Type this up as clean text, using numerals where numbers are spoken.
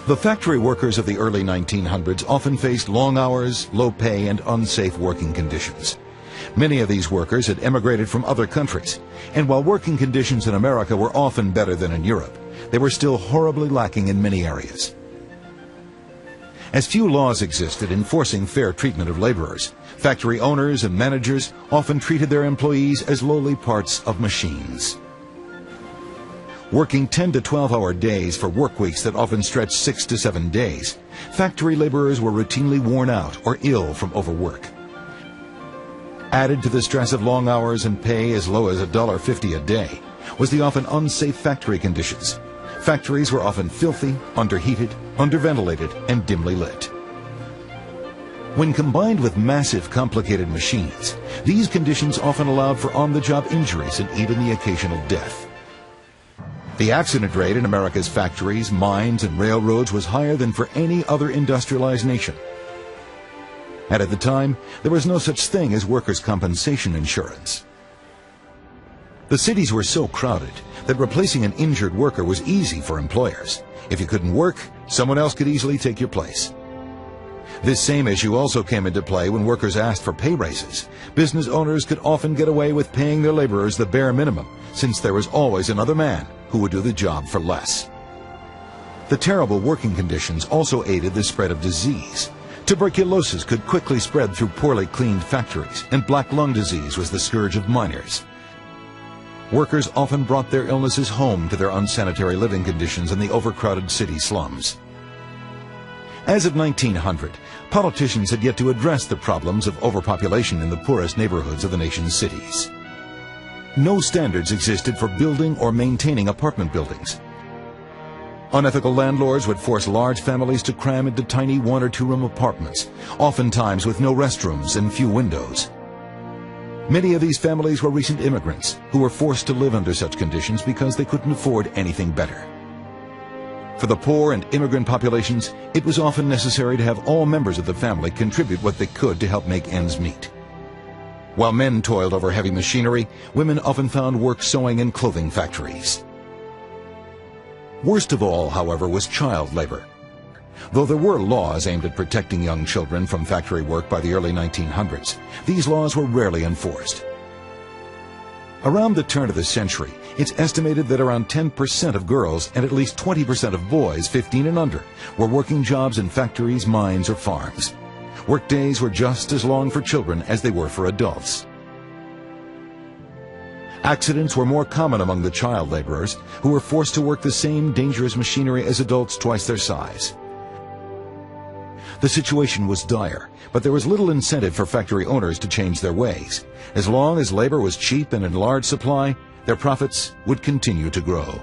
The factory workers of the early 1900s often faced long hours, low pay, and unsafe working conditions. Many of these workers had emigrated from other countries, and while working conditions in America were often better than in Europe, they were still horribly lacking in many areas. As few laws existed enforcing fair treatment of laborers, factory owners and managers often treated their employees as lowly parts of machines. Working 10 to 12-hour days for work weeks that often stretched 6 to 7 days, factory laborers were routinely worn out or ill from overwork. Added to the stress of long hours and pay as low as $1.50 a day was the often unsafe factory conditions. Factories were often filthy, underheated, underventilated, and dimly lit. When combined with massive, complicated machines, these conditions often allowed for on-the-job injuries and even the occasional death. The accident rate in America's factories, mines, and railroads was higher than for any other industrialized nation. And at the time, there was no such thing as workers' compensation insurance. The cities were so crowded that replacing an injured worker was easy for employers. If you couldn't work, someone else could easily take your place. This same issue also came into play when workers asked for pay raises. Business owners could often get away with paying their laborers the bare minimum, since there was always another man who would do the job for less. The terrible working conditions also aided the spread of disease. Tuberculosis could quickly spread through poorly cleaned factories, and black lung disease was the scourge of miners. Workers often brought their illnesses home to their unsanitary living conditions in the overcrowded city slums. As of 1900, politicians had yet to address the problems of overpopulation in the poorest neighborhoods of the nation's cities. No standards existed for building or maintaining apartment buildings. Unethical landlords would force large families to cram into tiny 1- or 2-room apartments, oftentimes with no restrooms and few windows. Many of these families were recent immigrants who were forced to live under such conditions because they couldn't afford anything better. For the poor and immigrant populations, it was often necessary to have all members of the family contribute what they could to help make ends meet. While men toiled over heavy machinery, women often found work sewing in clothing factories. Worst of all, however, was child labor. Though there were laws aimed at protecting young children from factory work by the early 1900s, these laws were rarely enforced. Around the turn of the century, it's estimated that around 10% of girls and at least 20% of boys 15 and under were working jobs in factories, mines, or farms. Workdays were just as long for children as they were for adults. Accidents were more common among the child laborers, who were forced to work the same dangerous machinery as adults twice their size. The situation was dire, but there was little incentive for factory owners to change their ways. As long as labor was cheap and in large supply, their profits would continue to grow.